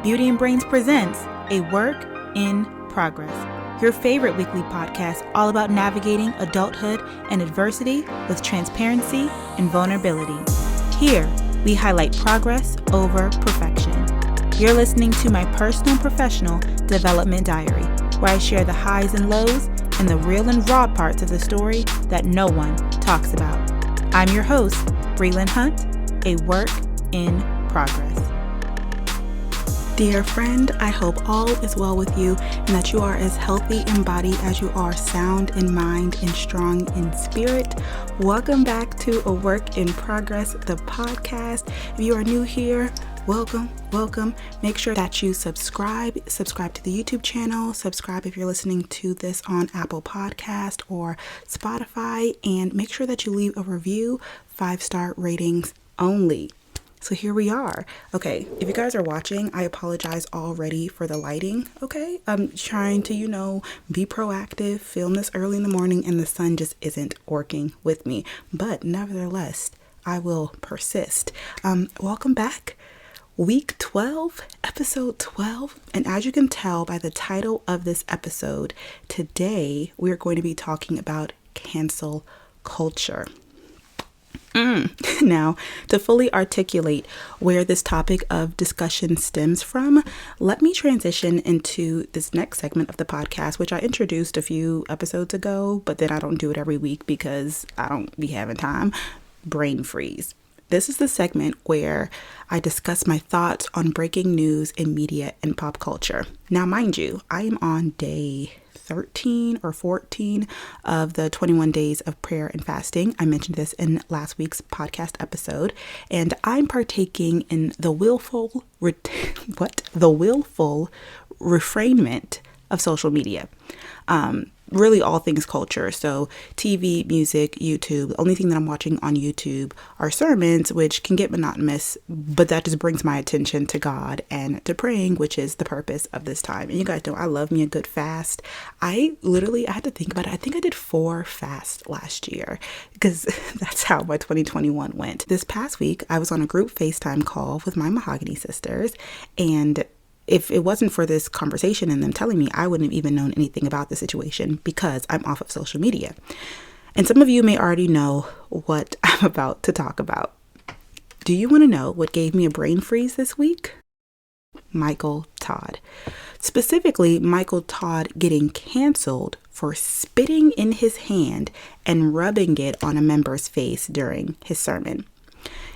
Beauty and Brains presents A Work in Progress, your favorite weekly podcast all about navigating adulthood and adversity with transparency and vulnerability. Here, we highlight progress over perfection. You're listening to my personal and professional development diary, where I share the highs and lows and the real and raw parts of the story that no one talks about. I'm your host, Brelynn Hunt, A Work in Progress. Dear friend, I hope all is well with you and that you are as healthy in body as you are sound in mind and strong in spirit. Welcome back to A Work in Progress, the podcast. If you are new here, welcome. Make sure that you subscribe to the YouTube channel, subscribe if you're listening to this on Apple Podcast or Spotify, and make sure that you leave a review, 5-star ratings only. So here we are. Okay, if you guys are watching, I apologize already for the lighting, okay? I'm trying to, be proactive, film this early in the morning, and the sun just isn't working with me. But nevertheless, I will persist. Welcome back. Week 12, episode 12. And as you can tell by the title of this episode, today we're going to be talking about cancel culture. Now, to fully articulate where this topic of discussion stems from, let me transition into this next segment of the podcast, which I introduced a few episodes ago, but then I don't do it every week because I don't be having time. Brain freeze. This is the segment where I discuss my thoughts on breaking news in media and pop culture. Now, mind you, I am on day 13 or 14 of the 21 days of prayer and fasting. I mentioned this in last week's podcast episode, and I'm partaking in the willful refrainment of social media. Really all things culture. So TV, music, YouTube. The only thing that I'm watching on YouTube are sermons, which can get monotonous, but that just brings my attention to God and to praying, which is the purpose of this time. And you guys know I love me a good fast. I had to think about it. I think I did 4 fasts last year because that's how my 2021 went. This past week, I was on a group FaceTime call with my Mahogany sisters, and if it wasn't for this conversation and them telling me, I wouldn't have even known anything about the situation because I'm off of social media. And some of you may already know what I'm about to talk about. Do you want to know what gave me a brain freeze this week? Michael Todd. Specifically, Michael Todd getting canceled for spitting in his hand and rubbing it on a member's face during his sermon.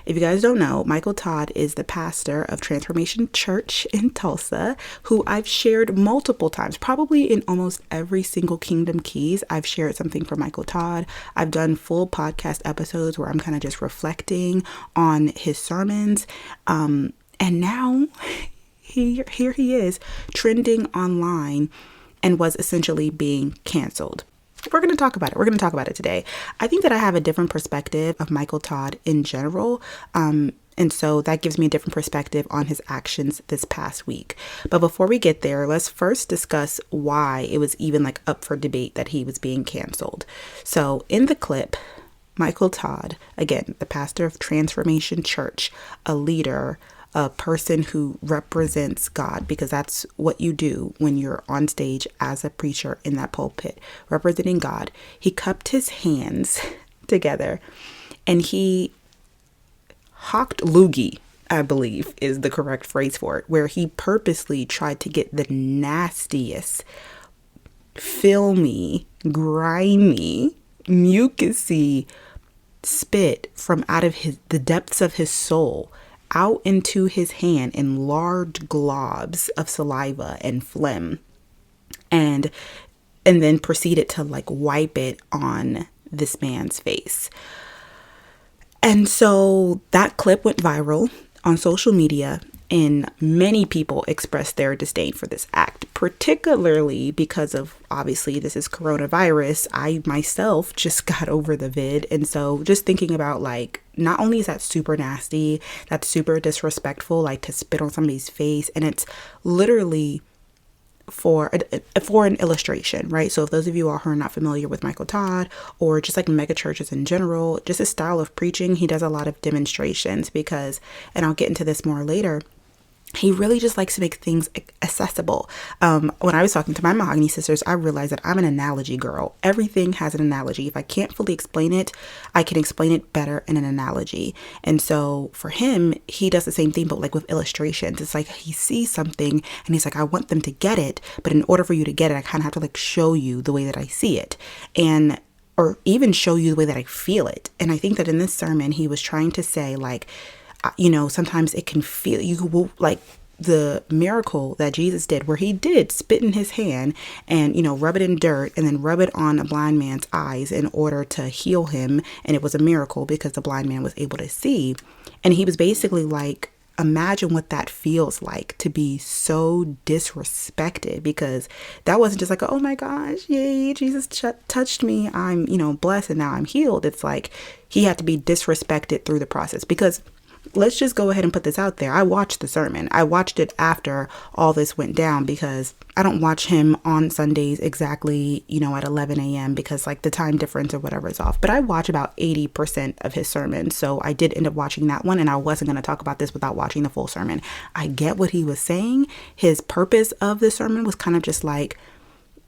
If you guys don't know, Michael Todd is the pastor of Transformation Church in Tulsa, who I've shared multiple times, probably in almost every single Kingdom Keys. I've shared something from Michael Todd. I've done full podcast episodes where I'm kind of just reflecting on his sermons. And now here he is trending online and was essentially being canceled. We're going to talk about it. We're going to talk about it today. I think that I have a different perspective of Michael Todd in general. And so that gives me a different perspective on his actions this past week. But before we get there, let's first discuss why it was even up for debate that he was being canceled. So in the clip, Michael Todd, again, the pastor of Transformation Church, a leader, a person who represents God, because that's what you do when you're on stage as a preacher in that pulpit, representing God. He cupped his hands together and he hawked loogie, I believe is the correct phrase for it, where he purposely tried to get the nastiest, filmy, grimy, mucusy spit from out of the depths of his soul out into his hand in large globs of saliva and phlegm, and then proceeded to wipe it on this man's face. And so that clip went viral on social media, and many people expressed their disdain for this act, particularly because of, obviously, this is coronavirus. I myself just got over the vid. And so just thinking about not only is that super nasty, that's super disrespectful, to spit on somebody's face. And it's literally for an illustration, right? So if those of you who are not familiar with Michael Todd or just mega churches in general, just his style of preaching, he does a lot of demonstrations because, and I'll get into this more later, he really just likes to make things accessible. When I was talking to my mahogany sisters, I realized that I'm an analogy girl. Everything has an analogy. If I can't fully explain it, I can explain it better in an analogy. And so for him, he does the same thing, but like with illustrations. It's like he sees something and he's like, I want them to get it. But in order for you to get it, I kind of have to like show you the way that I see it. And or even show you the way that I feel it. And I think that in this sermon, he was trying to say like, sometimes it can feel, you will like the miracle that Jesus did where he did spit in his hand and, rub it in dirt and then rub it on a blind man's eyes in order to heal him. And it was a miracle because the blind man was able to see. And he was basically like, imagine what that feels like to be so disrespected, because that wasn't just like, oh my gosh, yay, Jesus touched me, I'm, blessed and now I'm healed. It's like he had to be disrespected through the process, because let's just go ahead and put this out there. I watched the sermon. I watched it after all this went down because I don't watch him on Sundays exactly, at 11 a.m. because like the time difference or whatever is off. But I watch about 80% of his sermon. So I did end up watching that one, and I wasn't going to talk about this without watching the full sermon. I get what he was saying. His purpose of the sermon was kind of just like,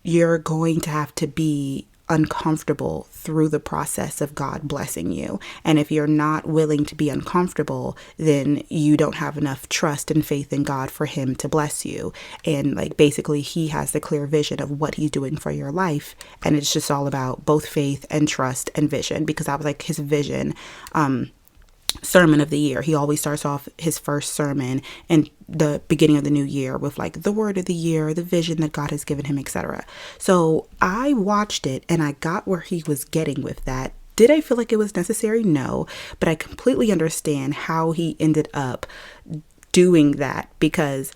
you're going to have to be uncomfortable through the process of God blessing you. And if you're not willing to be uncomfortable, then you don't have enough trust and faith in God for him to bless you. And like basically he has the clear vision of what he's doing for your life. And it's just all about both faith and trust and vision, because that was like his vision sermon of the year. He always starts off his first sermon in the beginning of the new year with like the word of the year, the vision that God has given him, etc. So I watched it and I got where he was getting with that. Did I feel like it was necessary? No, but I completely understand how he ended up doing that because,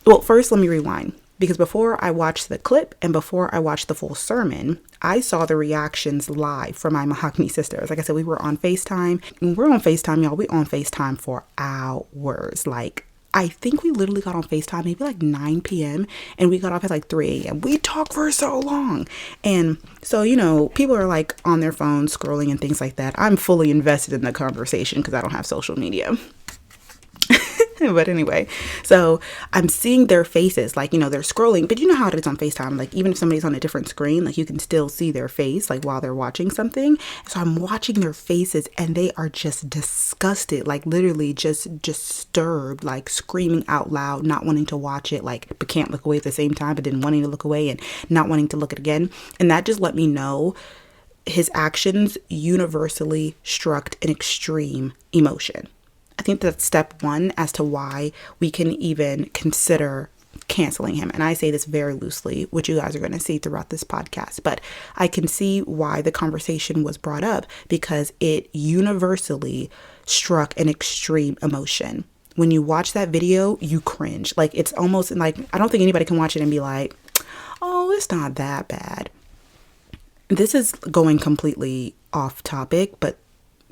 well, first let me rewind. Because before I watched the clip and before I watched the full sermon, I saw the reactions live from my mahogany sisters. Like I said, we were on FaceTime. And we're on FaceTime, y'all. We on FaceTime for hours. Like, I think we literally got on FaceTime maybe like 9 p.m. and we got off at like 3 a.m. We talked for so long. And so, people are like on their phones scrolling and things like that. I'm fully invested in the conversation because I don't have social media. But anyway, so I'm seeing their faces, like, they're scrolling, but you know how it is on FaceTime. Like, even if somebody's on a different screen, like you can still see their face, like while they're watching something. So I'm watching their faces and they are just disgusted, like literally just disturbed, like screaming out loud, not wanting to watch it, like, but can't look away at the same time, but then wanting to look away and not wanting to look at it again. And that just let me know his actions universally struck an extreme emotion. I think that's step one as to why we can even consider canceling him. And I say this very loosely, which you guys are going to see throughout this podcast. But I can see why the conversation was brought up because it universally struck an extreme emotion. When you watch that video, you cringe. Like, it's almost like, I don't think anybody can watch it and be like, oh, it's not that bad. This is going completely off topic, but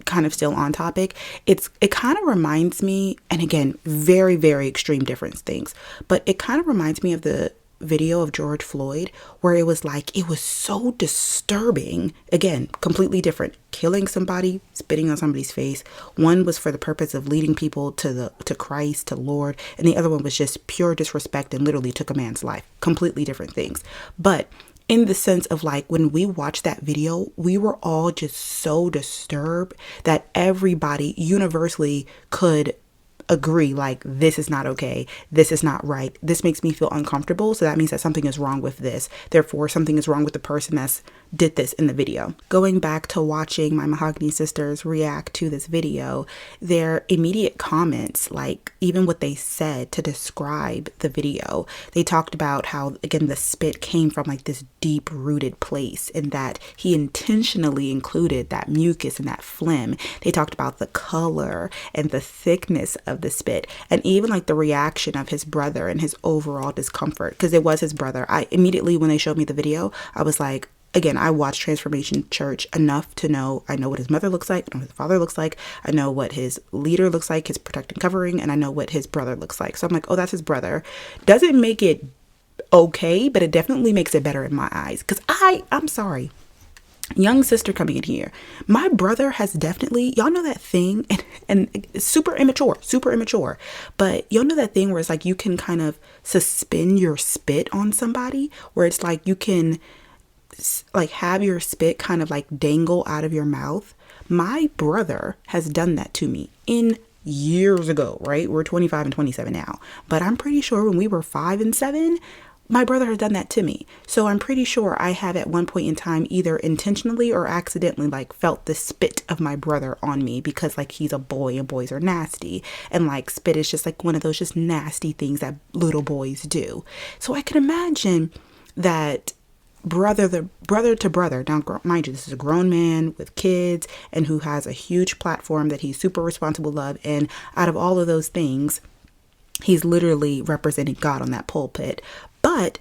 kind of still on topic. It kind of reminds me, and again, very, very extreme different things, but it kind of reminds me of the video of George Floyd where it was like, it was so disturbing. Again, completely different. Killing somebody, spitting on somebody's face. One was for the purpose of leading people to Christ, to Lord, and the other one was just pure disrespect and literally took a man's life. Completely different things. But in the sense of like, when we watched that video, we were all just so disturbed that everybody universally could agree, like, this is not okay. This is not right. This makes me feel uncomfortable. So that means that something is wrong with this. Therefore, something is wrong with the person that's did this in the video. Going back to watching my mahogany sisters react to this video, their immediate comments, like even what they said to describe the video, they talked about how, again, the spit came from like this deep rooted place and that he intentionally included that mucus and that phlegm. They talked about the color and the thickness of the spit and even like the reaction of his brother and his overall discomfort, because it was his brother. I immediately, when they showed me the video, I was like, again, I watched Transformation Church enough to know, I know what his mother looks like, I know what his father looks like, I know what his leader looks like, his protecting covering, and I know what his brother looks like. So I'm like, oh, that's his brother. Doesn't make it okay, but it definitely makes it better in my eyes. Because I'm sorry. young sister coming in here. My brother has definitely, y'all know that thing, and it's super immature, but y'all know that thing where it's like you can kind of suspend your spit on somebody, where it's like you can like have your spit kind of like dangle out of your mouth. My brother has done that to me in years ago, right? We're 25 and 27 now, but I'm pretty sure when we were 5 and 7, my brother has done that to me. So I'm pretty sure I have at one point in time either intentionally or accidentally like felt the spit of my brother on me, because like he's a boy and boys are nasty, and like spit is just like one of those just nasty things that little boys do. So I can imagine that brother to brother. Now, mind you, this is a grown man with kids and who has a huge platform that he's super responsible of, and out of all of those things, he's literally representing God on that pulpit. But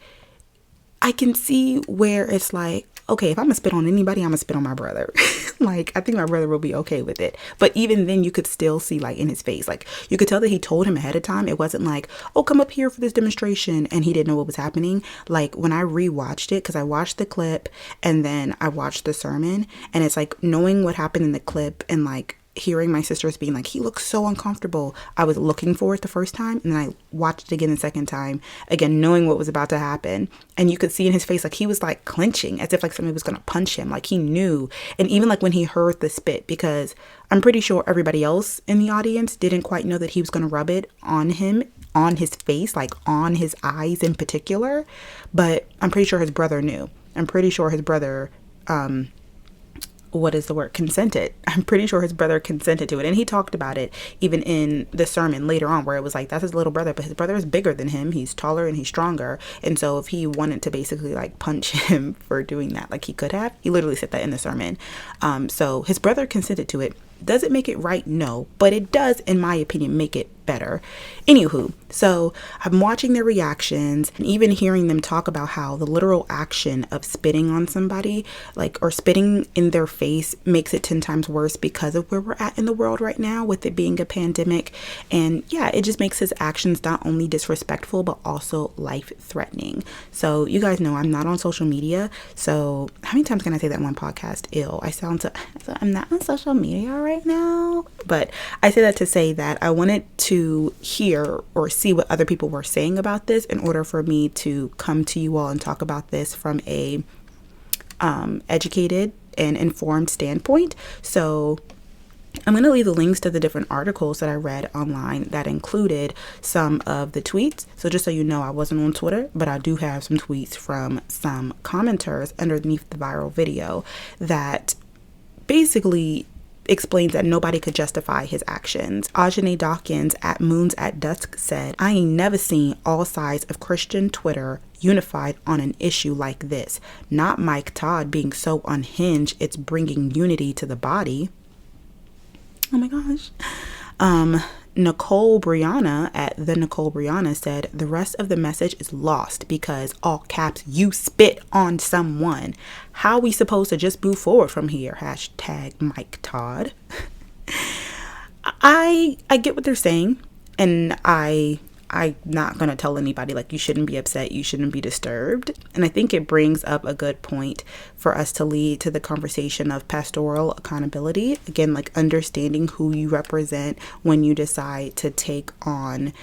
I can see where it's like, okay, if I'm gonna spit on anybody, I'm gonna spit on my brother. Like, I think my brother will be okay with it. But even then, you could still see like in his face, like you could tell that he told him ahead of time. It wasn't like, oh, come up here for this demonstration, and he didn't know what was happening. Like when I rewatched it, because I watched the clip and then I watched the sermon, and it's like knowing what happened in the clip and like hearing my sisters being like, he looks so uncomfortable. I was looking for it the first time, and then I watched it again the second time, again knowing what was about to happen, and you could see in his face like he was like clenching as if like somebody was gonna punch him, like he knew. And even like when he heard the spit, because I'm pretty sure everybody else in the audience didn't quite know that he was gonna rub it on him, on his face, like on his eyes in particular, but I'm pretty sure his brother knew. I'm pretty sure his brother consented. I'm pretty sure his brother consented to it. And he talked about it even in the sermon later on, where it was like, that's his little brother, but his brother is bigger than him. He's taller and he's stronger. And so if he wanted to basically like punch him for doing that, like he could have, he literally said that in the sermon. So his brother consented to it. Does it make it right? No, but it does, in my opinion, make it better. Anywho, so I'm watching their reactions and even hearing them talk about how the literal action of spitting on somebody, like, or spitting in their face, makes it 10 times worse because of where we're at in the world right now with it being a pandemic. And yeah, it just makes his actions not only disrespectful, but also life-threatening. So you guys know I'm not on social media. So how many times can I say that in one podcast? So I'm not on social media right now. But I say that to say that I wanted to hear or see what other people were saying about this in order for me to come to you all and talk about this from a educated and informed standpoint. So I'm going to leave the links to the different articles that I read online that included some of the tweets. So just so you know, I wasn't on Twitter, but I do have some tweets from some commenters underneath the viral video that basically explains that nobody could justify his actions. Ajane Dawkins at Moons at Dusk said, I ain't never seen all sides of Christian Twitter unified on an issue like this. Not Mike Todd being so unhinged, it's bringing unity to the body. Oh my gosh. Nicole Brianna at the Nicole Brianna said, the rest of the message is lost because, all caps, you spit on someone. How we supposed to just move forward from here? Hashtag Mike Todd. I get what they're saying, and I'm not going to tell anybody like you shouldn't be upset, you shouldn't be disturbed. And I think it brings up a good point for us to lead to the conversation of pastoral accountability. Again, like understanding who you represent when you decide to take on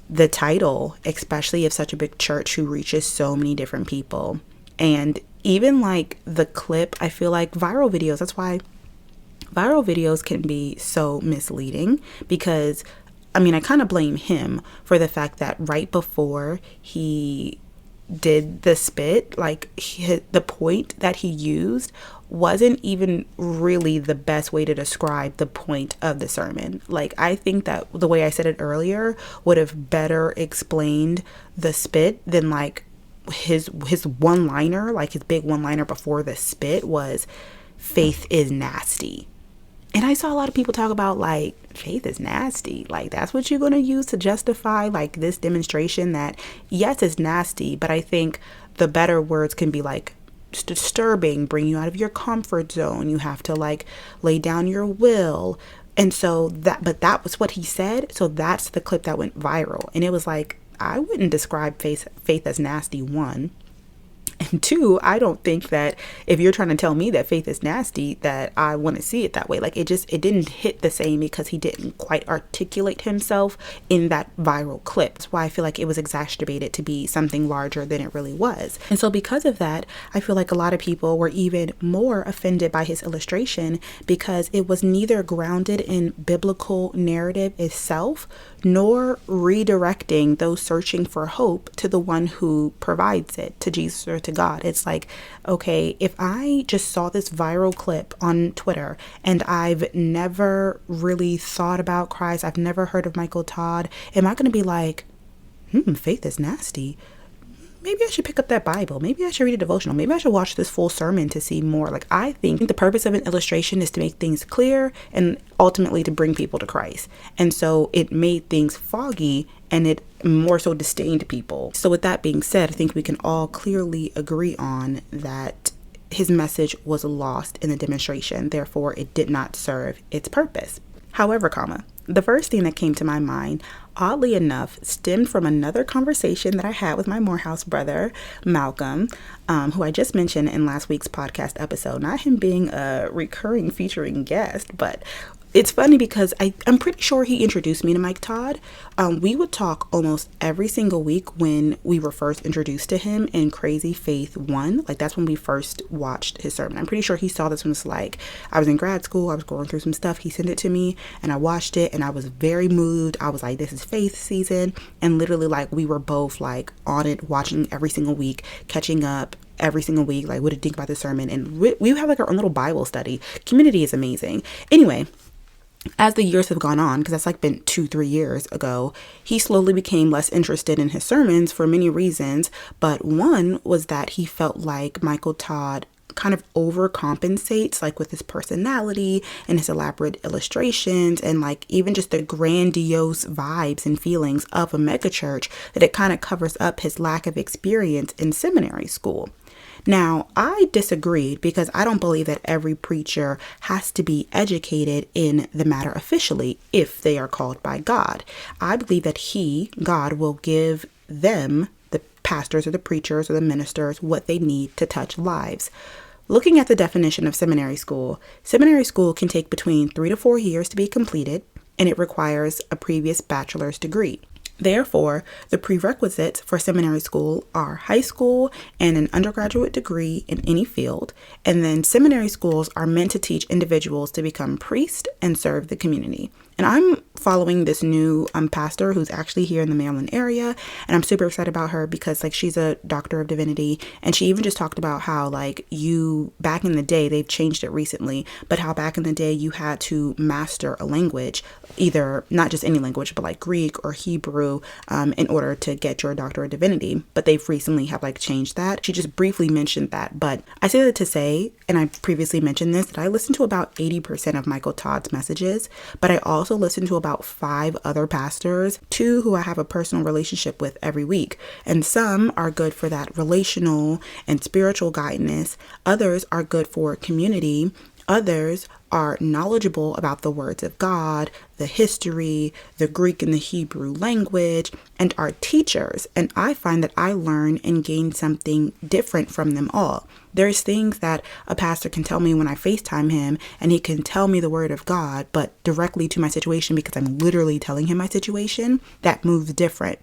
the title, especially of such a big church who reaches so many different people. And even like the clip, I feel like viral videos, that's why viral videos can be so misleading, because I kind of blame him for the fact that right before he did the spit, like the point that he used wasn't even really the best way to describe the point of the sermon. Like, I think that the way I said it earlier would have better explained the spit than like his one-liner, like his big one-liner before the spit was, faith is nasty. And I saw a lot of people talk about like, faith is nasty. Like, that's what you're going to use to justify like this demonstration that, yes, it's nasty, but I think the better words can be like disturbing, bring you out of your comfort zone. You have to like lay down your will. And so that was what he said. So that's the clip that went viral. And it was like, I wouldn't describe faith as nasty, one. And two, I don't think that if you're trying to tell me that faith is nasty, that I want to see it that way. Like, it didn't hit the same because he didn't quite articulate himself in that viral clip. That's why I feel like it was exacerbated to be something larger than it really was. And so because of that, I feel like a lot of people were even more offended by his illustration because it was neither grounded in biblical narrative itself, nor redirecting those searching for hope to the one who provides it, to Jesus or to God. It's like, okay, if I just saw this viral clip on Twitter and I've never really thought about Christ, I've never heard of Michael Todd, am I going to be like, faith is nasty? Maybe I should pick up that Bible. Maybe I should read a devotional. Maybe I should watch this full sermon to see more. Like, I think the purpose of an illustration is to make things clear and ultimately to bring people to Christ. And so it made things foggy and it more so disdained people. So with that being said, I think we can all clearly agree on that his message was lost in the demonstration. Therefore, it did not serve its purpose. However, the first thing that came to my mind, oddly enough, stemmed from another conversation that I had with my Morehouse brother, Malcolm, who I just mentioned in last week's podcast episode. Not him being a recurring featuring guest, but it's funny because I'm pretty sure he introduced me to Mike Todd. We would talk almost every single week when we were first introduced to him in Crazy Faith 1. Like, that's when we first watched his sermon. I'm pretty sure he saw this when it's like, I was in grad school, I was going through some stuff, he sent it to me, and I watched it, and I was very moved. I was like, this is faith season, and literally, like, we were both, like, on it, watching every single week, catching up every single week, like, what did you think about the sermon, and we have, like, our own little Bible study. Community is amazing. Anyway, as the years have gone on, because that's like been 2-3 years ago, he slowly became less interested in his sermons for many reasons. But one was that he felt like Michael Todd kind of overcompensates, like with his personality and his elaborate illustrations and like even just the grandiose vibes and feelings of a megachurch, that it kind of covers up his lack of experience in seminary school. Now, I disagreed because I don't believe that every preacher has to be educated in the matter officially if they are called by God. I believe that God, will give them, the pastors or the preachers or the ministers, what they need to touch lives. Looking at the definition of seminary school can take between 3 to 4 years to be completed, and it requires a previous bachelor's degree. Therefore, the prerequisites for seminary school are high school and an undergraduate degree in any field. And then seminary schools are meant to teach individuals to become priests and serve the community. And I'm following this new pastor who's actually here in the Maryland area. And I'm super excited about her because like she's a doctor of divinity. And she even just talked about how like back in the day, they've changed it recently, but how back in the day you had to master a language, either not just any language, but like Greek or Hebrew in order to get your doctor of divinity. But they've recently have like changed that. She just briefly mentioned that. But I say that to say, and I previously mentioned this, that I listen to about 80% of Michael Todd's messages, but I also listen to about 5 other pastors, 2 who I have a personal relationship with every week. And some are good for that relational and spiritual guidance. Others are good for community. Others are knowledgeable about the words of God, the history, the Greek and the Hebrew language, and are teachers. And I find that I learn and gain something different from them all. There's things that a pastor can tell me when I FaceTime him, and he can tell me the word of God, but directly to my situation because I'm literally telling him my situation, that moves different.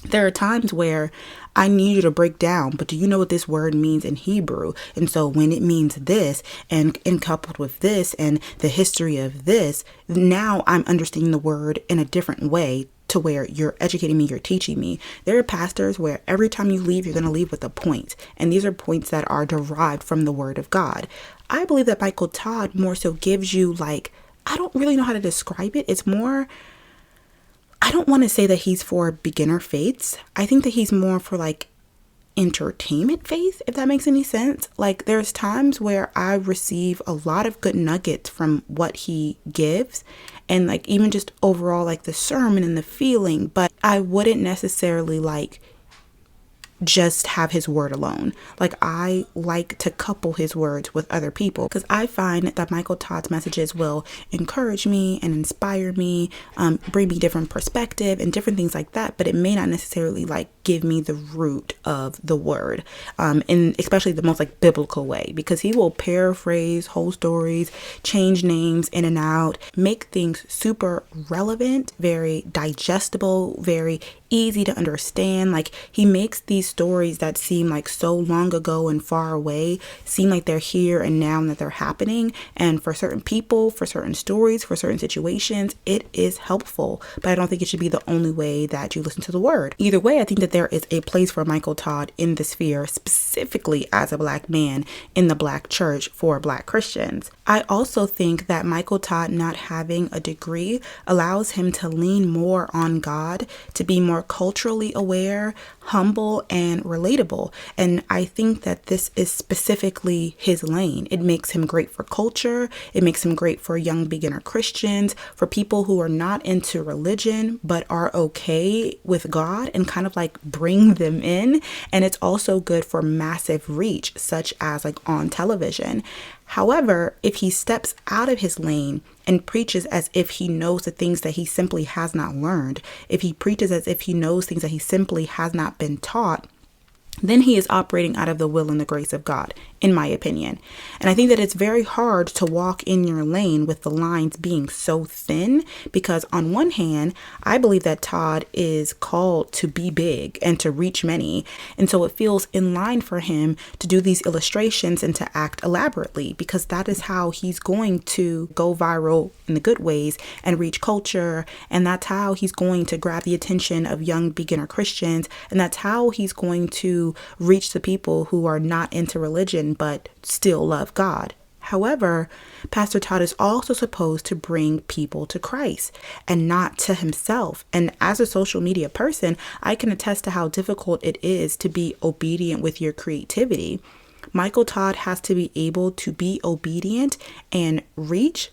There are times where I need you to break down, but do you know what this word means in Hebrew? And so when it means this and coupled with this and the history of this, now I'm understanding the word in a different way to where you're educating me, you're teaching me. There are pastors where every time you leave, you're going to leave with a point. And these are points that are derived from the word of God. I believe that Michael Todd more so gives you like, I don't really know how to describe it. It's more, I don't want to say that he's for beginner faiths. I think that he's more for like entertainment faith, if that makes any sense. Like there's times where I receive a lot of good nuggets from what he gives and like even just overall like the sermon and the feeling, but I wouldn't necessarily like just have his word alone. Like I like to couple his words with other people because I find that Michael Todd's messages will encourage me and inspire me, bring me different perspective and different things like that, but it may not necessarily like give me the root of the word, in especially the most like biblical way, because he will paraphrase whole stories, change names in and out, make things super relevant, very digestible, very easy to understand. Like, he makes these stories that seem like so long ago and far away seem like they're here and now and that they're happening. And for certain people, for certain stories, for certain situations, it is helpful. But I don't think it should be the only way that you listen to the word. Either way, I think that there is a place for Michael Todd in the sphere, specifically as a Black man in the Black church for Black Christians. I also think that Michael Todd not having a degree allows him to lean more on God, to be more culturally aware, humble, and relatable. And I think that this is specifically his lane. It makes him great for culture. It makes him great for young beginner Christians, for people who are not into religion but are okay with God, and kind of like bring them in. And it's also good for massive reach, such as like on television. However, if he steps out of his lane and preaches as if he knows the things that he simply has not learned, if he preaches as if he knows things that he simply has not been taught, then he is operating out of the will and the grace of God, in my opinion. And I think that it's very hard to walk in your lane with the lines being so thin, because on one hand, I believe that Todd is called to be big and to reach many. And so it feels in line for him to do these illustrations and to act elaborately, because that is how he's going to go viral in the good ways and reach culture. And that's how he's going to grab the attention of young beginner Christians. And that's how he's going to reach the people who are not into religion but still love God. However, Pastor Todd is also supposed to bring people to Christ and not to himself. And as a social media person, I can attest to how difficult it is to be obedient with your creativity. Michael Todd has to be able to be obedient and reach,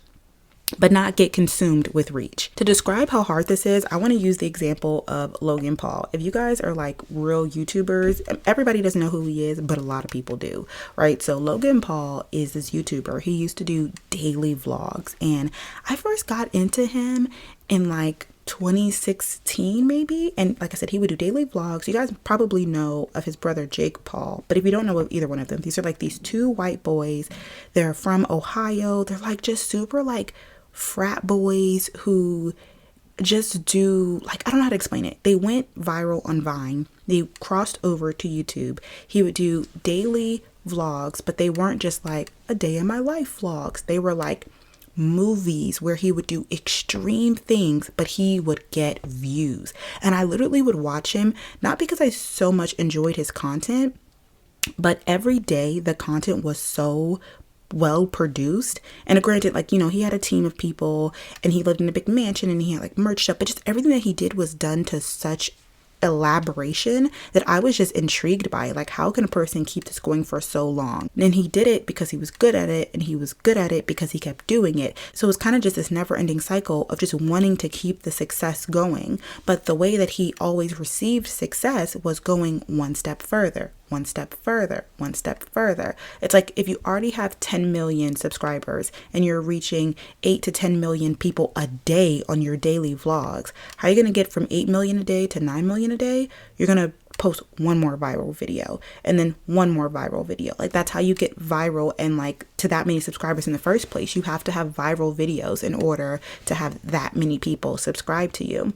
but not get consumed with reach. To describe how hard this is, I want to use the example of Logan Paul. If you guys are like real YouTubers, everybody doesn't know who he is, but a lot of people do, right? So Logan Paul is this YouTuber. He used to do daily vlogs, and I first got into him in like 2016 maybe. And like I said, he would do daily vlogs. You guys probably know of his brother Jake Paul, but if you don't know of either one of them, these are like these two white boys. They're from Ohio. They're like just super like frat boys who just do, like, I don't know how to explain it. They went viral on Vine. They crossed over to YouTube. He would do daily vlogs, but they weren't just like a day in my life vlogs. They were like movies where he would do extreme things, but he would get views. And I literally would watch him, not because I so much enjoyed his content, but every day the content was so well produced. And granted, like, you know, he had a team of people and he lived in a big mansion and he had like merch stuff, but just everything that he did was done to such elaboration that I was just intrigued by. Like, how can a person keep this going for so long? And he did it because he was good at it, and he was good at it because he kept doing it. So it was kind of just this never-ending cycle of just wanting to keep the success going. But the way that he always received success was going one step further, one step further, one step further. It's like if you already have 10 million subscribers and you're reaching 8 to 10 million people a day on your daily vlogs, how are you going to get from 8 million a day to 9 million a day? You're going to post one more viral video and then one more viral video. Like, that's how you get viral and like to that many subscribers in the first place. You have to have viral videos in order to have that many people subscribe to you.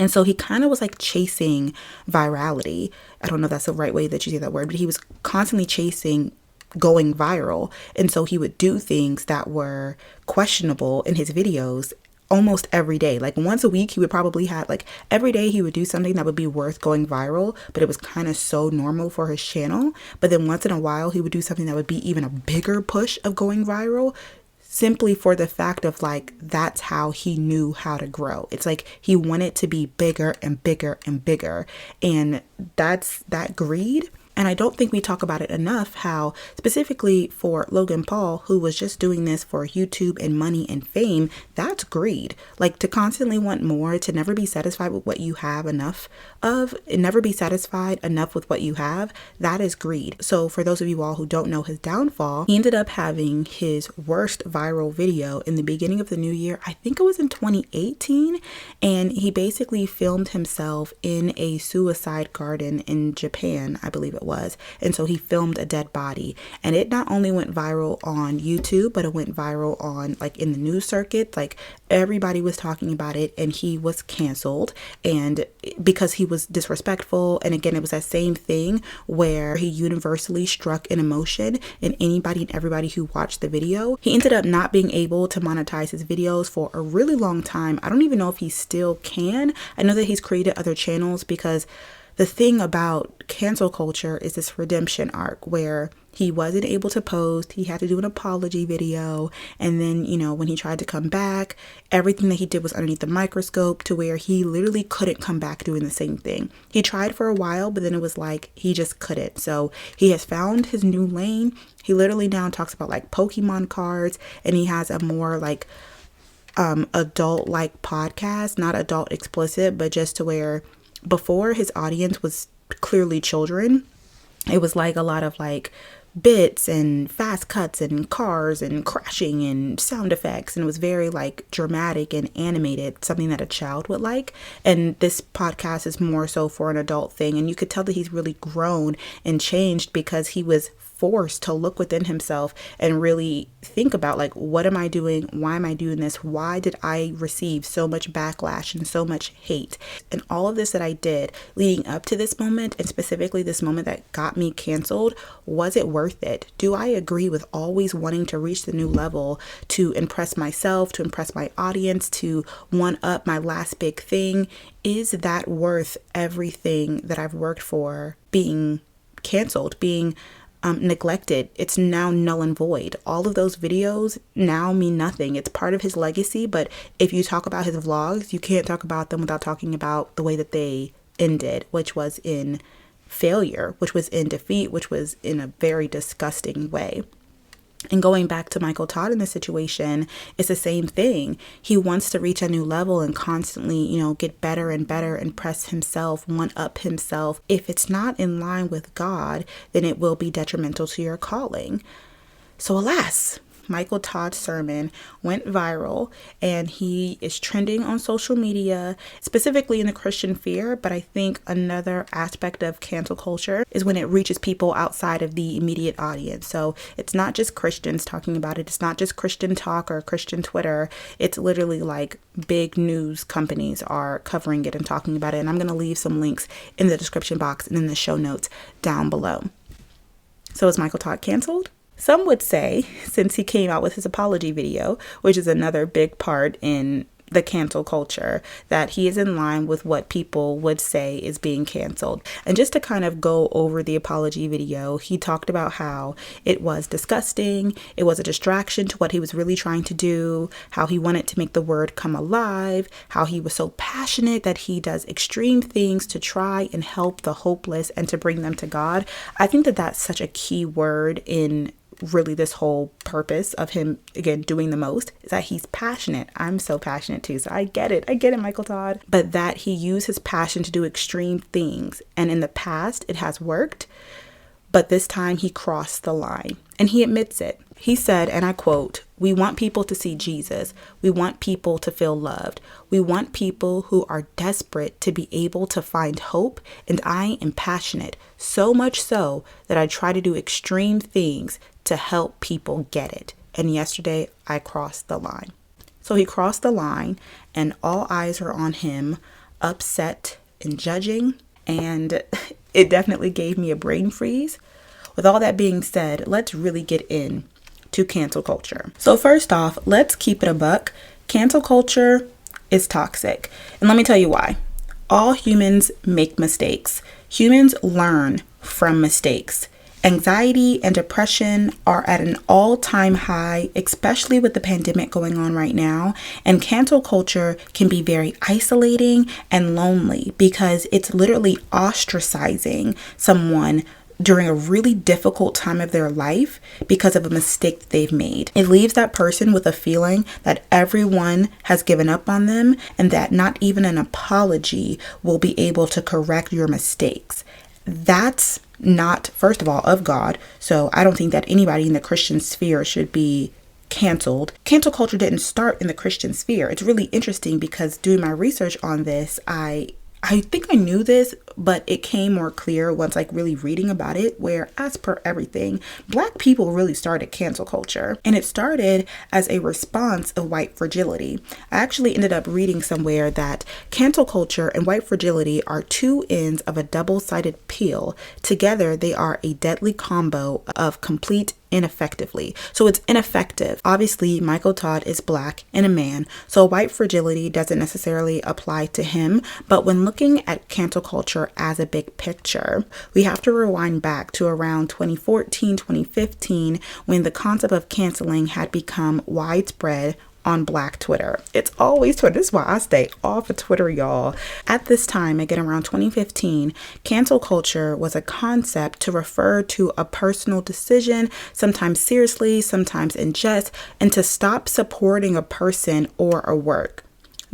And so he kind of was like chasing virality. I don't know if that's the right way that you say that word, but he was constantly chasing going viral. And so he would do things that were questionable in his videos almost every day. Like once a week, he would probably have like every day he would do something that would be worth going viral, but it was kind of so normal for his channel. But then once in a while, he would do something that would be even a bigger push of going viral, simply for the fact of like, that's how he knew how to grow. It's like he wanted to be bigger and bigger and bigger. And that's that greed And I don't think we talk about it enough how specifically for Logan Paul, who was just doing this for YouTube and money and fame, that's greed. Like to constantly want more, to never be satisfied with what you have enough of, and never be satisfied enough with what you have, that is greed. So for those of you all who don't know his downfall, he ended up having his worst viral video in the beginning of the new year. I think it was in 2018. And he basically filmed himself in a suicide garden in Japan, I believe it was. And so he filmed a dead body, and it not only went viral on YouTube, but it went viral on like in the news circuit. Like everybody was talking about it, and he was canceled, and because he was disrespectful. And again, it was that same thing where he universally struck an emotion in anybody and everybody who watched the video. He ended up not being able to monetize his videos for a really long time. I don't even know if he still can. I know that he's created other channels, because the thing about cancel culture is this redemption arc where he wasn't able to post. He had to do an apology video. And then, when he tried to come back, everything that he did was underneath the microscope, to where he literally couldn't come back doing the same thing. He tried for a while, but then it was like he just couldn't. So he has found his new lane. He literally now talks about like Pokemon cards, and he has a more like adult like podcast, not adult explicit, but just to where before his audience was clearly children. It was like a lot of like bits and fast cuts and cars and crashing and sound effects, and it was very like dramatic and animated, something that a child would like. And this podcast is more so for an adult thing, and you could tell that he's really grown and changed, because he was forced to look within himself and really think about like, what am I doing? Why am I doing this? Why did I receive so much backlash and so much hate? And all of this that I did leading up to this moment, and specifically this moment that got me canceled, was it worth it? Do I agree with always wanting to reach the new level, to impress myself, to impress my audience, to one up my last big thing? Is that worth everything that I've worked for being canceled, being neglected? It's now null and void. All of those videos now mean nothing. It's part of his legacy, but if you talk about his vlogs, you can't talk about them without talking about the way that they ended, which was in failure, which was in defeat, which was in a very disgusting way. And going back to Michael Todd in this situation, it's the same thing. He wants to reach a new level and constantly, get better and better and press himself, one up himself. If it's not in line with God, then it will be detrimental to your calling. So alas, Michael Todd's sermon went viral, and he is trending on social media, specifically in the Christian sphere. But I think another aspect of cancel culture is when it reaches people outside of the immediate audience. So it's not just Christians talking about it. It's not just Christian talk or Christian Twitter. It's literally like big news companies are covering it and talking about it. And I'm going to leave some links in the description box and in the show notes down below. So is Michael Todd canceled? Some would say, since he came out with his apology video, which is another big part in the cancel culture, that he is in line with what people would say is being canceled. And just to kind of go over the apology video, he talked about how it was disgusting, it was a distraction to what he was really trying to do, how he wanted to make the word come alive, how he was so passionate that he does extreme things to try and help the hopeless and to bring them to God. I think that that's such a key word in really this whole purpose of him, again, doing the most, is that he's passionate. I'm so passionate too, so I get it, Michael Todd. But that he used his passion to do extreme things, and in the past it has worked, but this time he crossed the line, and he admits it. He said, and I quote, "We want people to see Jesus. We want people to feel loved. We want people who are desperate to be able to find hope, and I am passionate, so much so that I try to do extreme things to help people get it. And yesterday I crossed the line." So he crossed the line, and all eyes are on him, upset and judging, and it definitely gave me a brain freeze. With all that being said, let's really get in to cancel culture. So first off, let's keep it a buck. Cancel culture is toxic. And let me tell you why. All humans make mistakes. Humans learn from mistakes. Anxiety and depression are at an all-time high, especially with the pandemic going on right now. And cancel culture can be very isolating and lonely, because it's literally ostracizing someone during a really difficult time of their life because of a mistake that they've made. It leaves that person with a feeling that everyone has given up on them and that not even an apology will be able to correct your mistakes. That's not, first of all, of God. So I don't think that anybody in the Christian sphere should be canceled. Cancel culture didn't start in the Christian sphere. It's really interesting because doing my research on this, I think I knew this, but it came more clear once really reading about it, where as per everything, Black people really started cancel culture. And it started as a response of white fragility. I actually ended up reading somewhere that cancel culture and white fragility are two ends of a double-sided peel. Together, they are a deadly combo of complete ineffectively. So it's ineffective. Obviously, Michael Todd is Black and a man, so white fragility doesn't necessarily apply to him. But when looking at cancel culture as a big picture, we have to rewind back to around 2014, 2015, when the concept of canceling had become widespread on Black Twitter. It's always Twitter. This is why I stay off of Twitter, y'all. At this time, again around 2015, cancel culture was a concept to refer to a personal decision, sometimes seriously, sometimes in jest, and to stop supporting a person or a work.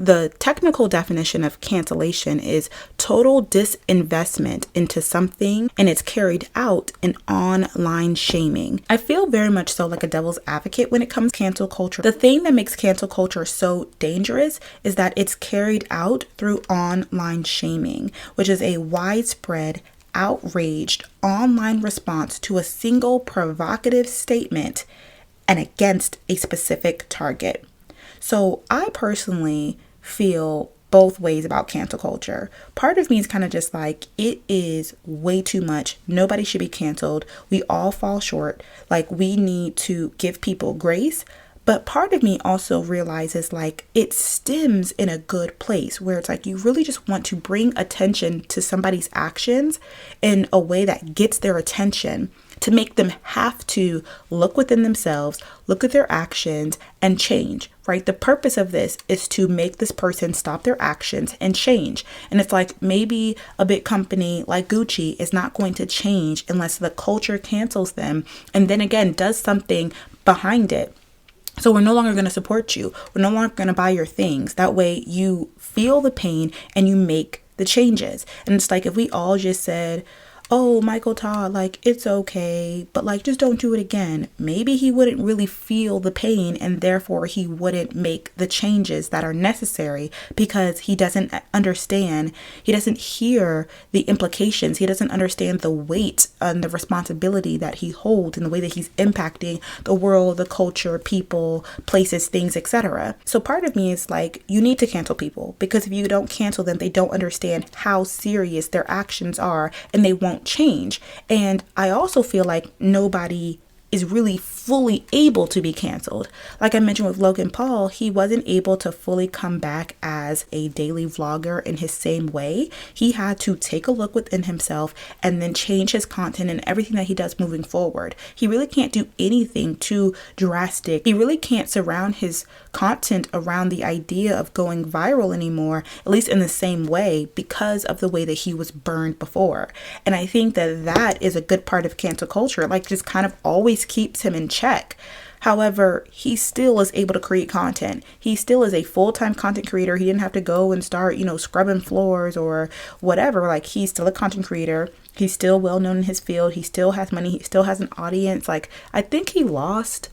The technical definition of cancellation is total disinvestment into something, and it's carried out in online shaming. I feel very much so like a devil's advocate when it comes to cancel culture. The thing that makes cancel culture so dangerous is that it's carried out through online shaming, which is a widespread, outraged online response to a single provocative statement and against a specific target. So I personally feel both ways about cancel culture. Part of me is kind of just like, it is way too much. Nobody should be canceled. We all fall short. We need to give people grace. But part of me also realizes it stems in a good place where it's you really just want to bring attention to somebody's actions in a way that gets their attention, to make them have to look within themselves, look at their actions, and change, right? The purpose of this is to make this person stop their actions and change. And it's maybe a big company like Gucci is not going to change unless the culture cancels them and then again does something behind it. So we're no longer going to support you. We're no longer going to buy your things. That way you feel the pain and you make the changes. And it's if we all just said, oh, Michael Todd, it's okay, but just don't do it again. Maybe he wouldn't really feel the pain and therefore he wouldn't make the changes that are necessary because he doesn't understand. He doesn't hear the implications. He doesn't understand the weight and the responsibility that he holds and the way that he's impacting the world, the culture, people, places, things, etc. So part of me is you need to cancel people because if you don't cancel them, they don't understand how serious their actions are and they won't change. And I also feel nobody is really fully able to be canceled. Like I mentioned with Logan Paul, he wasn't able to fully come back as a daily vlogger in his same way. He had to take a look within himself and then change his content and everything that he does moving forward. He really can't do anything too drastic. He really can't surround his content around the idea of going viral anymore, at least in the same way, because of the way that he was burned before. And I think that that is a good part of cancel culture, just kind of always keeps him in check. However, he still is able to create content. He still is a full-time content creator. He didn't have to go and start, scrubbing floors or whatever. He's still a content creator. He's still well known in his field. He still has money. He still has an audience. I think he lost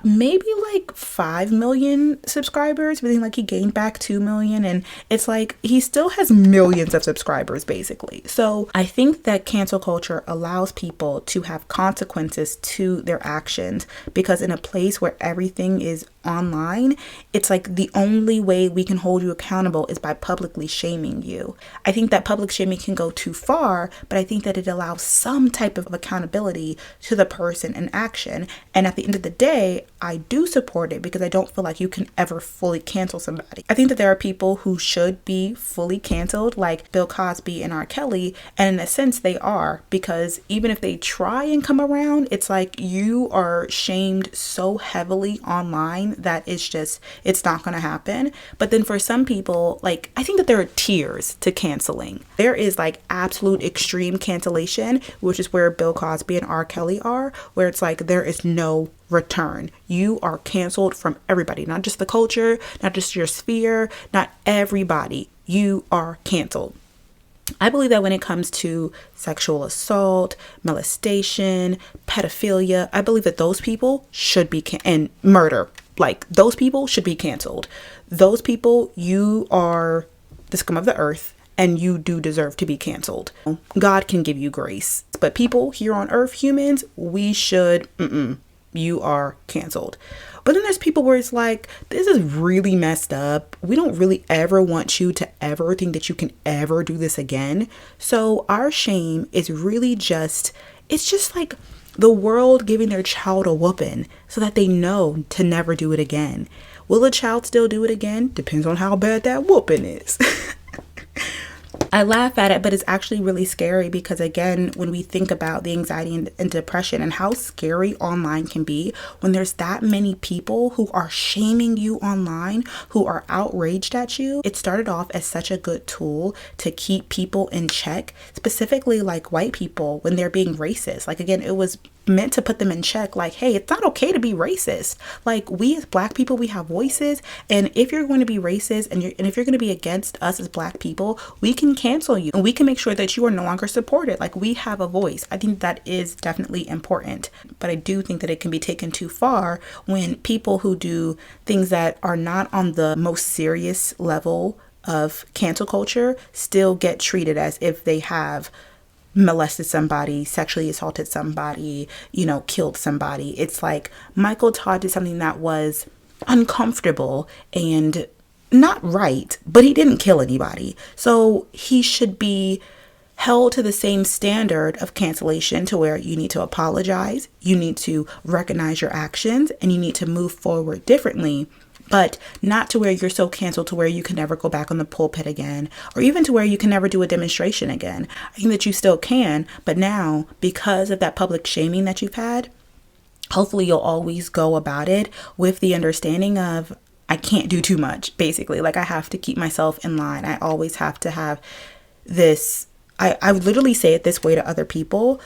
maybe 5 million subscribers, but then he gained back 2 million, and it's he still has millions of subscribers basically. So I think that cancel culture allows people to have consequences to their actions, because in a place where everything is online, it's the only way we can hold you accountable is by publicly shaming you. I think that public shaming can go too far, but I think that it allows some type of accountability to the person in action. And at the end of the day, I do support it because I don't feel like you can ever fully cancel somebody. I think that there are people who should be fully canceled, like Bill Cosby and R. Kelly, and in a sense they are, because even if they try and come around, it's like you are shamed so heavily online that it's not going to happen. But then for some people, like, I think that there are tiers to canceling. There is like absolute extreme cancellation, which is where Bill Cosby and R. Kelly are, where it's like there is no return. You are canceled from everybody, not just the culture, not just your sphere, not everybody. You are canceled. I believe that when it comes to sexual assault, molestation, pedophilia, I believe that those people should be and murder, like those people should be canceled. Those people, you are the scum of the earth and you do deserve to be canceled. God can give you grace, but people here on earth, humans, we should, you are canceled. But then there's people where it's like, this is really messed up. We don't really ever want you to ever think that you can ever do this again. So our shame is really it's just like the world giving their child a whooping so that they know to never do it again. Will a child still do it again? Depends on how bad that whooping is. I laugh at it, but it's actually really scary because, again, when we think about the anxiety and depression and how scary online can be, when there's that many people who are shaming you online, who are outraged at you, it started off as such a good tool to keep people in check, specifically like white people when they're being racist. Like, again, it was meant to put them in check, like, hey, it's not okay to be racist. Like, we as Black people, we have voices, and if you're going to be racist and if you're going to be against us as Black people, we can cancel you and we can make sure that you are no longer supported. Like, we have a voice. I think that is definitely important, but I do think that it can be taken too far when people who do things that are not on the most serious level of cancel culture still get treated as if they have molested somebody, sexually assaulted somebody, killed somebody. It's like Michael Todd did something that was uncomfortable and not right, but he didn't kill anybody. So he should be held to the same standard of cancellation, to where you need to apologize, you need to recognize your actions, and you need to move forward differently. But not to where you're so canceled to where you can never go back on the pulpit again, or even to where you can never do a demonstration again. I think that you still can, but now, because of that public shaming that you've had, hopefully you'll always go about it with the understanding of, I can't do too much, basically. Like, I have to keep myself in line. I always have to have this, I would literally say it this way to other people.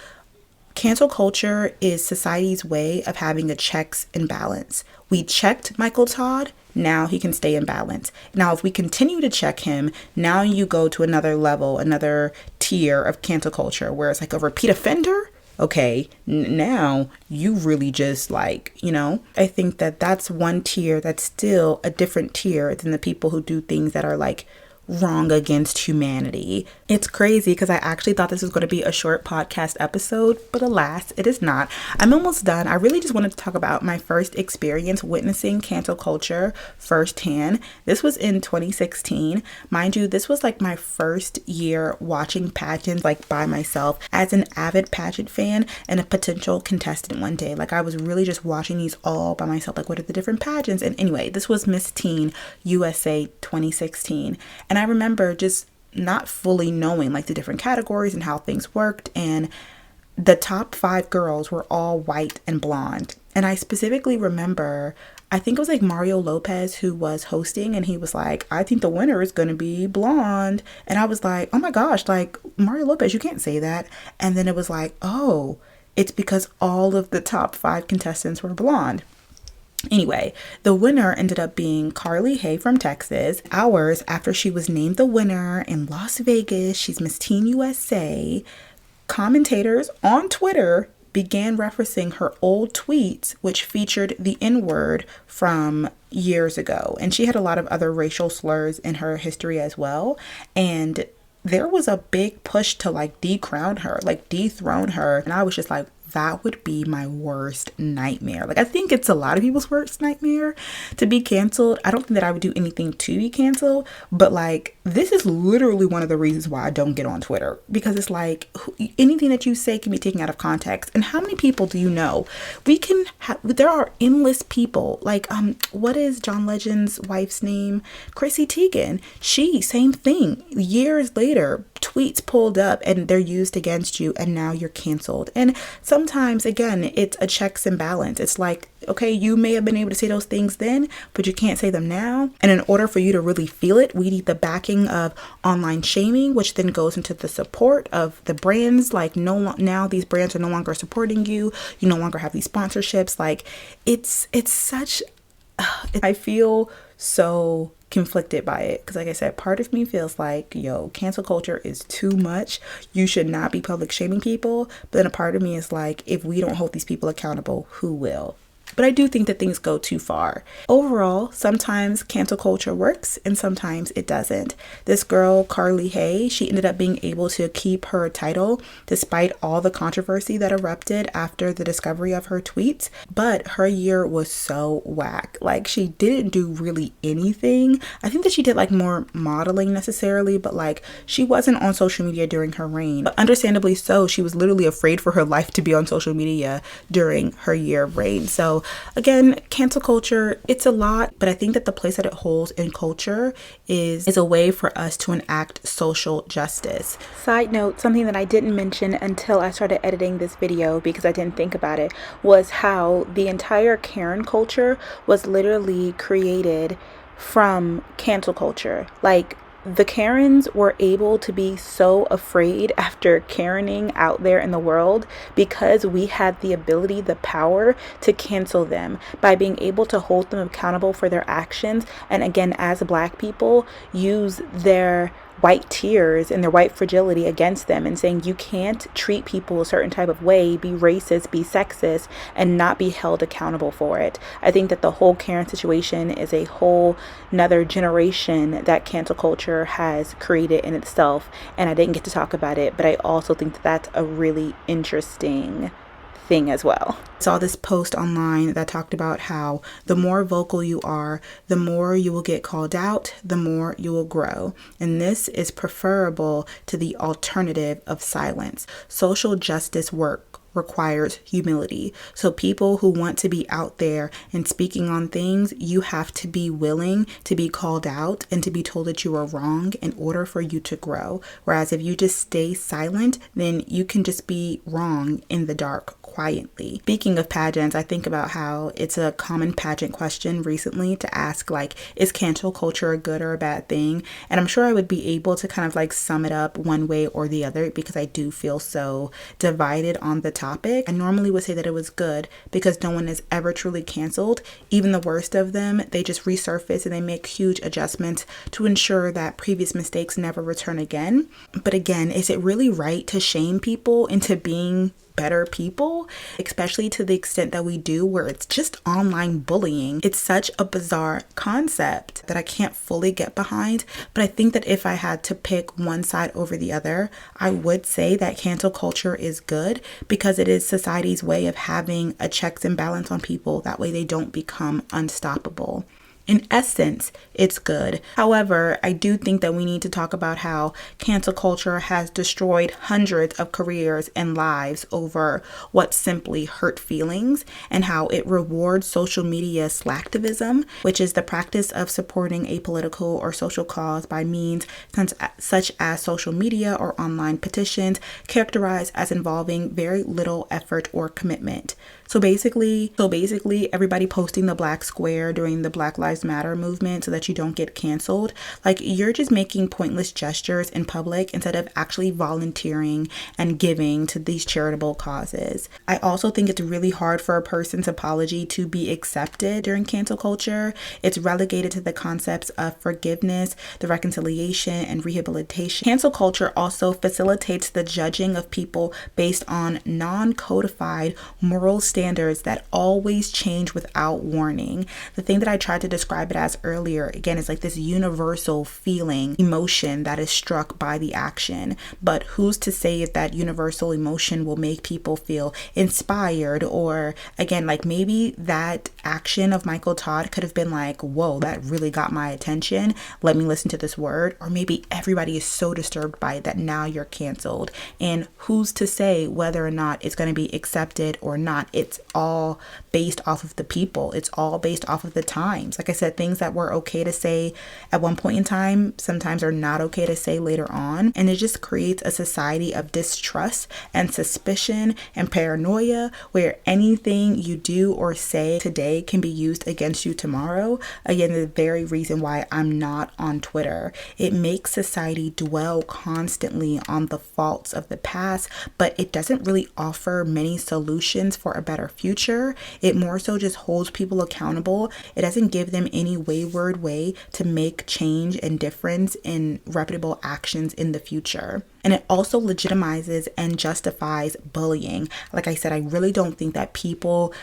Cancel culture is society's way of having a checks and balance. We checked Michael Todd, now he can stay in balance. Now, if we continue to check him, now you go to another level, another tier of cancel culture where it's like a repeat offender. Okay, now you really just I think that that's one tier that's still a different tier than the people who do things that are like wrong against humanity. It's crazy because I actually thought this was going to be a short podcast episode, but alas, it is not. I'm almost done. I really just wanted to talk about my first experience witnessing cancel culture firsthand. This was in 2016. Mind you, this was like my first year watching pageants like by myself as an avid pageant fan and a potential contestant one day. Like, I was really just watching these all by myself. Like, what are the different pageants? And anyway, this was Miss Teen USA 2016. And I remember just not fully knowing like the different categories and how things worked. And the top 5 girls were all white and blonde. And I specifically remember, I think it was like Mario Lopez who was hosting, and he was like, I think the winner is going to be blonde. And I was like, oh my gosh, like, Mario Lopez, you can't say that. And then it was like, oh, it's because all of the top 5 contestants were blonde. Anyway, the winner ended up being Carly Hay from Texas. Hours after she was named the winner in Las Vegas, she's Miss Teen USA, commentators on Twitter began referencing her old tweets, which featured the N-word from years ago. And she had a lot of other racial slurs in her history as well. And there was a big push to like dethrone her. And I was just like that would be my worst nightmare. Like, I think it's a lot of people's worst nightmare to be canceled. I don't think that I would do anything to be canceled, but like, this is literally one of the reasons why I don't get on Twitter, because it's like anything that you say can be taken out of context. And how many people do you know? There are endless people. Like, what is John Legend's wife's name? Chrissy Teigen. Same thing. Years later, tweets pulled up and they're used against you, and now you're canceled. And sometimes, again, it's a checks and balance. It's like, okay, you may have been able to say those things then, but you can't say them now. And in order for you to really feel it, we need the backing of online shaming, which then goes into the support of the brands. Like, now these brands are no longer supporting you. You no longer have these sponsorships. Like, it's such, I feel so conflicted by it, because like I said, part of me feels like, cancel culture is too much. You should not be public shaming people. But then a part of me is like, if we don't hold these people accountable, who will? But I do think that things go too far. Overall, sometimes cancel culture works and sometimes it doesn't. This girl, Carly Hay, she ended up being able to keep her title despite all the controversy that erupted after the discovery of her tweets. But her year was so whack. Like, she didn't do really anything. I think that she did like more modeling necessarily, but like, she wasn't on social media during her reign. But understandably so, she was literally afraid for her life to be on social media during her year of reign. So again, cancel culture, it's a lot, but I think that the place that it holds in culture is a way for us to enact social justice. Side note, something that I didn't mention until I started editing this video, because I didn't think about it, was how the entire Karen culture was literally created from cancel culture. Like, the Karens were able to be so afraid after Karening out there in the world because we had the ability, the power to cancel them by being able to hold them accountable for their actions. And again, as Black people, use their white tears and their white fragility against them, and saying you can't treat people a certain type of way, be racist, be sexist, and not be held accountable for it. I think that the whole Karen situation is a whole another generation that cancel culture has created in itself, and I didn't get to talk about it, but I also think that that's a really interesting thing as well. I saw this post online that talked about how the more vocal you are, the more you will get called out, the more you will grow. And this is preferable to the alternative of silence. Social justice work requires humility. So people who want to be out there and speaking on things, you have to be willing to be called out and to be told that you are wrong in order for you to grow. Whereas if you just stay silent, then you can just be wrong in the dark quietly. Speaking of pageants, I think about how it's a common pageant question recently to ask, like, is cancel culture a good or a bad thing? And I'm sure I would be able to kind of like sum it up one way or the other, because I do feel so divided on the topic. I normally would say that it was good because no one is ever truly canceled. Even the worst of them, they just resurface and they make huge adjustments to ensure that previous mistakes never return again. But again, is it really right to shame people into being better people, especially to the extent that we do, where it's just online bullying? It's such a bizarre concept that I can't fully get behind. But I think that if I had to pick one side over the other, I would say that cancel culture is good because it is society's way of having a checks and balance on people. That way they don't become unstoppable. In essence, it's good. However, I do think that we need to talk about how cancel culture has destroyed hundreds of careers and lives over what simply hurt feelings, and how it rewards social media slacktivism, which is the practice of supporting a political or social cause by means such as social media or online petitions, characterized as involving very little effort or commitment. So basically, everybody posting the black square during the Black Lives Matter movement so that you don't get canceled. Like, you're just making pointless gestures in public instead of actually volunteering and giving to these charitable causes. I also think it's really hard for a person's apology to be accepted during cancel culture. It's relegated to the concepts of forgiveness, the reconciliation, and rehabilitation. Cancel culture also facilitates the judging of people based on non-codified moral standards standards that always change without warning. The thing that I tried to describe it as earlier, again, is like this universal feeling, emotion that is struck by the action. But who's to say if that universal emotion will make people feel inspired? Or again, like maybe that action of Michael Todd could have been like, whoa, that really got my attention. Let me listen to this word. Or maybe everybody is so disturbed by it that now you're canceled. And who's to say whether or not it's going to be accepted or not? It's all based off of the people. It's all based off of the times. Like I said, things that were okay to say at one point in time sometimes are not okay to say later on. And it just creates a society of distrust and suspicion and paranoia where anything you do or say today can be used against you tomorrow. Again, the very reason why I'm not on Twitter. It makes society dwell constantly on the faults of the past, but it doesn't really offer many solutions for a better future. It more so just holds people accountable. It doesn't give them any wayward way to make change and difference in reputable actions in the future. And it also legitimizes and justifies bullying. Like I said, I really don't think that people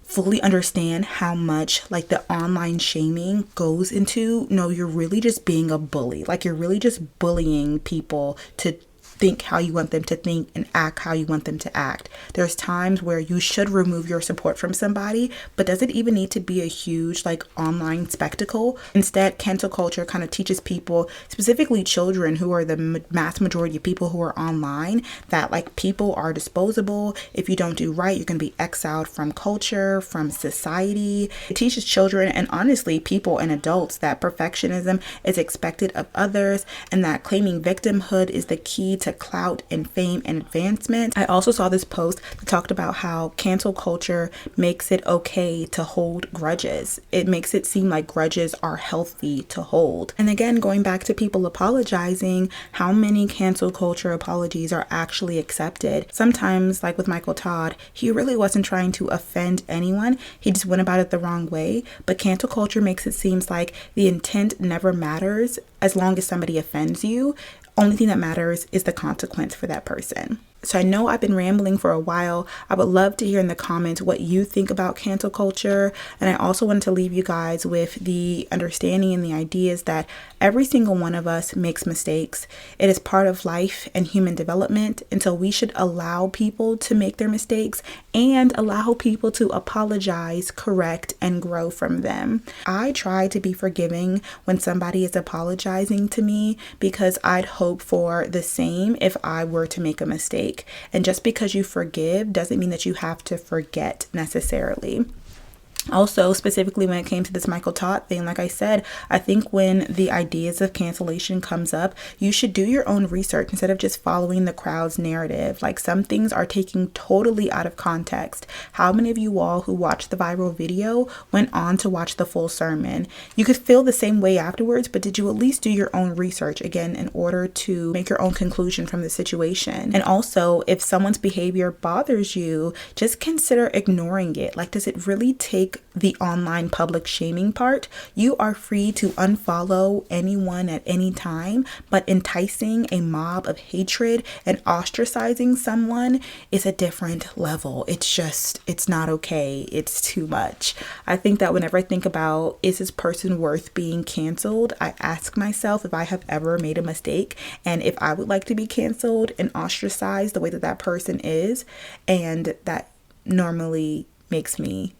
fully understand how much like the online shaming goes into. No, you're really just being a bully. Like you're really just bullying people to think how you want them to think and act how you want them to act. There's times where you should remove your support from somebody, but does it even need to be a huge like online spectacle? Instead, cancel culture kind of teaches people, specifically children who are the mass majority of people who are online, that like people are disposable. If you don't do right, you're going to be exiled from culture, from society. It teaches children and honestly people and adults that perfectionism is expected of others and that claiming victimhood is the key to clout and fame and advancement. I also saw this post that talked about how cancel culture makes it okay to hold grudges. It makes it seem like grudges are healthy to hold. And again, going back to people apologizing, how many cancel culture apologies are actually accepted? Sometimes, like with Michael Todd, he really wasn't trying to offend anyone. He just went about it the wrong way. But cancel culture makes it seem like the intent never matters as long as somebody offends you. Only thing that matters is the consequence for that person. So I know I've been rambling for a while. I would love to hear in the comments what you think about cancel culture. And I also wanted to leave you guys with the understanding and the ideas that every single one of us makes mistakes. It is part of life and human development. And so we should allow people to make their mistakes and allow people to apologize, correct, and grow from them. I try to be forgiving when somebody is apologizing to me because I'd hope for the same if I were to make a mistake. And just because you forgive doesn't mean that you have to forget necessarily. Also, specifically when it came to this Michael Todd thing, like I said, I think when the ideas of cancellation comes up, you should do your own research instead of just following the crowd's narrative. Like some things are taken totally out of context. How many of you all who watched the viral video went on to watch the full sermon? You could feel the same way afterwards, but did you at least do your own research again in order to make your own conclusion from the situation? And also, if someone's behavior bothers you, just consider ignoring it. Like, does it really take the online public shaming part? You are free to unfollow anyone at any time, but enticing a mob of hatred and ostracizing someone is a different level. It's not okay. It's too much. I think that whenever I think about, is this person worth being canceled? I ask myself if I have ever made a mistake and if I would like to be canceled and ostracized the way that that person is, and that normally makes me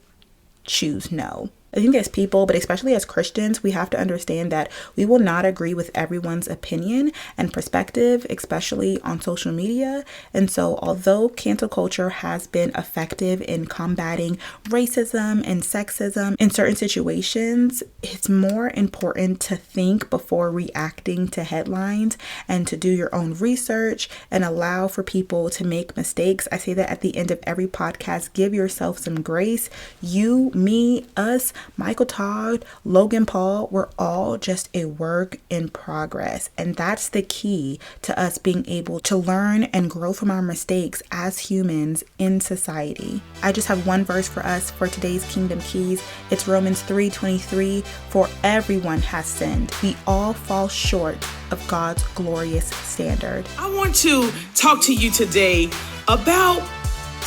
choose no. I think as people, but especially as Christians, we have to understand that we will not agree with everyone's opinion and perspective, especially on social media. And so although cancel culture has been effective in combating racism and sexism in certain situations, it's more important to think before reacting to headlines and to do your own research and allow for people to make mistakes. I say that at the end of every podcast. Give yourself some grace. You, me, us, Michael Todd, Logan Paul, we're all just a work in progress. And that's the key to us being able to learn and grow from our mistakes as humans in society. I just have one verse for us for today's Kingdom Keys. It's Romans 3:23. For everyone has sinned. We all fall short of God's glorious standard. I want to talk to you today about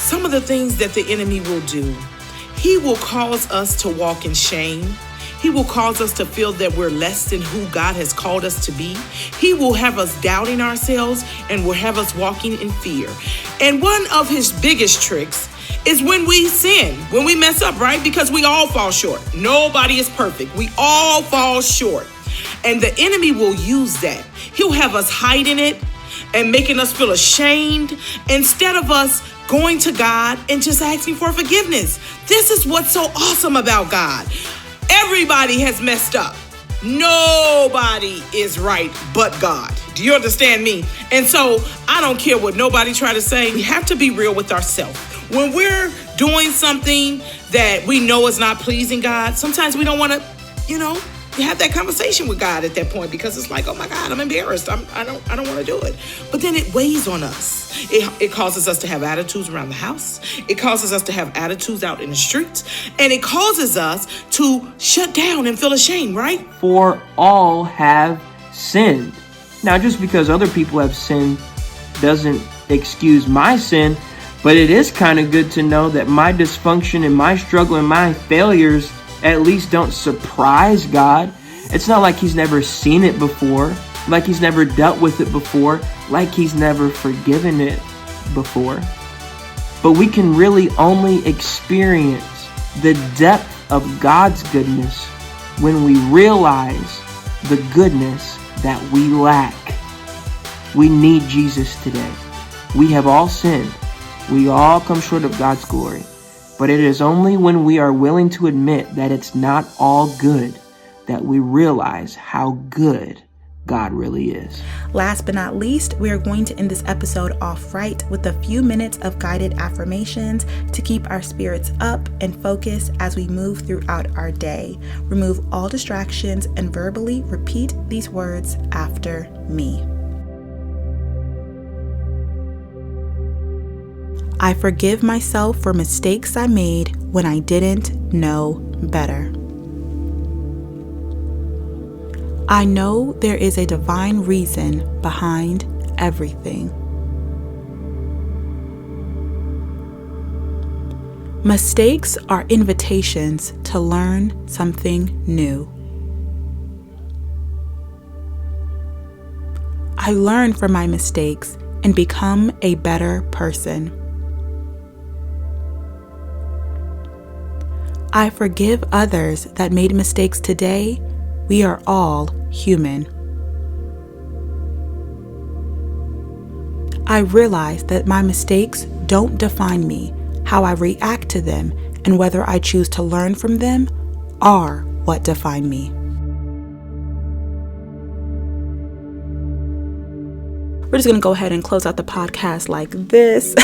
some of the things that the enemy will do. He will cause us to walk in shame. He will cause us to feel that we're less than who God has called us to be. He will have us doubting ourselves and will have us walking in fear. And one of his biggest tricks is when we sin, when we mess up, right? Because we all fall short. Nobody is perfect. We all fall short. And the enemy will use that. He'll have us hiding it and making us feel ashamed instead of us going to God and just asking for forgiveness. This is what's so awesome about God. Everybody has messed up. Nobody is right but God. Do you understand me? And so I don't care what nobody try to say. We have to be real with ourselves. When we're doing something that we know is not pleasing God, sometimes we don't want to, have that conversation with God at that point because it's like, oh my God, I'm embarrassed. I don't want to do it. But then it weighs on us. It causes us to have attitudes around the house. It causes us to have attitudes out in the streets. And it causes us to shut down and feel ashamed, right? For all have sinned. Now, just because other people have sinned doesn't excuse my sin, but it is kind of good to know that my dysfunction and my struggle and my failures at least don't surprise God. It's not like he's never seen it before, like he's never dealt with it before, like he's never forgiven it before. But we can really only experience the depth of God's goodness when we realize the goodness that we lack. We need Jesus today. We have all sinned. We all come short of God's glory. But it is only when we are willing to admit that it's not all good that we realize how good God really is. Last but not least, we are going to end this episode off right with a few minutes of guided affirmations to keep our spirits up and focused as we move throughout our day. Remove all distractions and verbally repeat these words after me. I forgive myself for mistakes I made when I didn't know better. I know there is a divine reason behind everything. Mistakes are invitations to learn something new. I learn from my mistakes and become a better person. I forgive others that made mistakes today. We are all human. I realize that my mistakes don't define me. How I react to them and whether I choose to learn from them are what define me. We're just going to go ahead and close out the podcast like this.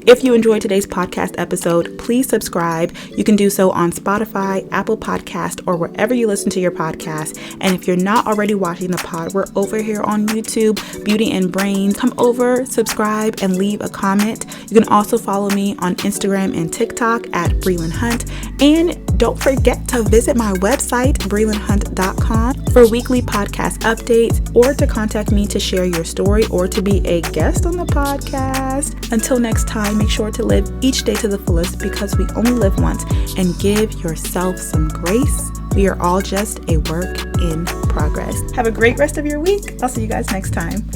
If you enjoyed today's podcast episode, please subscribe. You can do so on Spotify, Apple Podcast, or wherever you listen to your podcast. And if you're not already watching the pod, we're over here on YouTube, Beauty and Brain. Come over, subscribe, and leave a comment. You can also follow me on Instagram and TikTok at Brelynn Hunt. And don't forget to visit my website, BrelynHunt.com, for weekly podcast updates or to contact me to share your story or to be a guest on the podcast. Until next time, make sure to live each day to the fullest because we only live once, and give yourself some grace. We are all just a work in progress. Have a great rest of your week. I'll see you guys next time.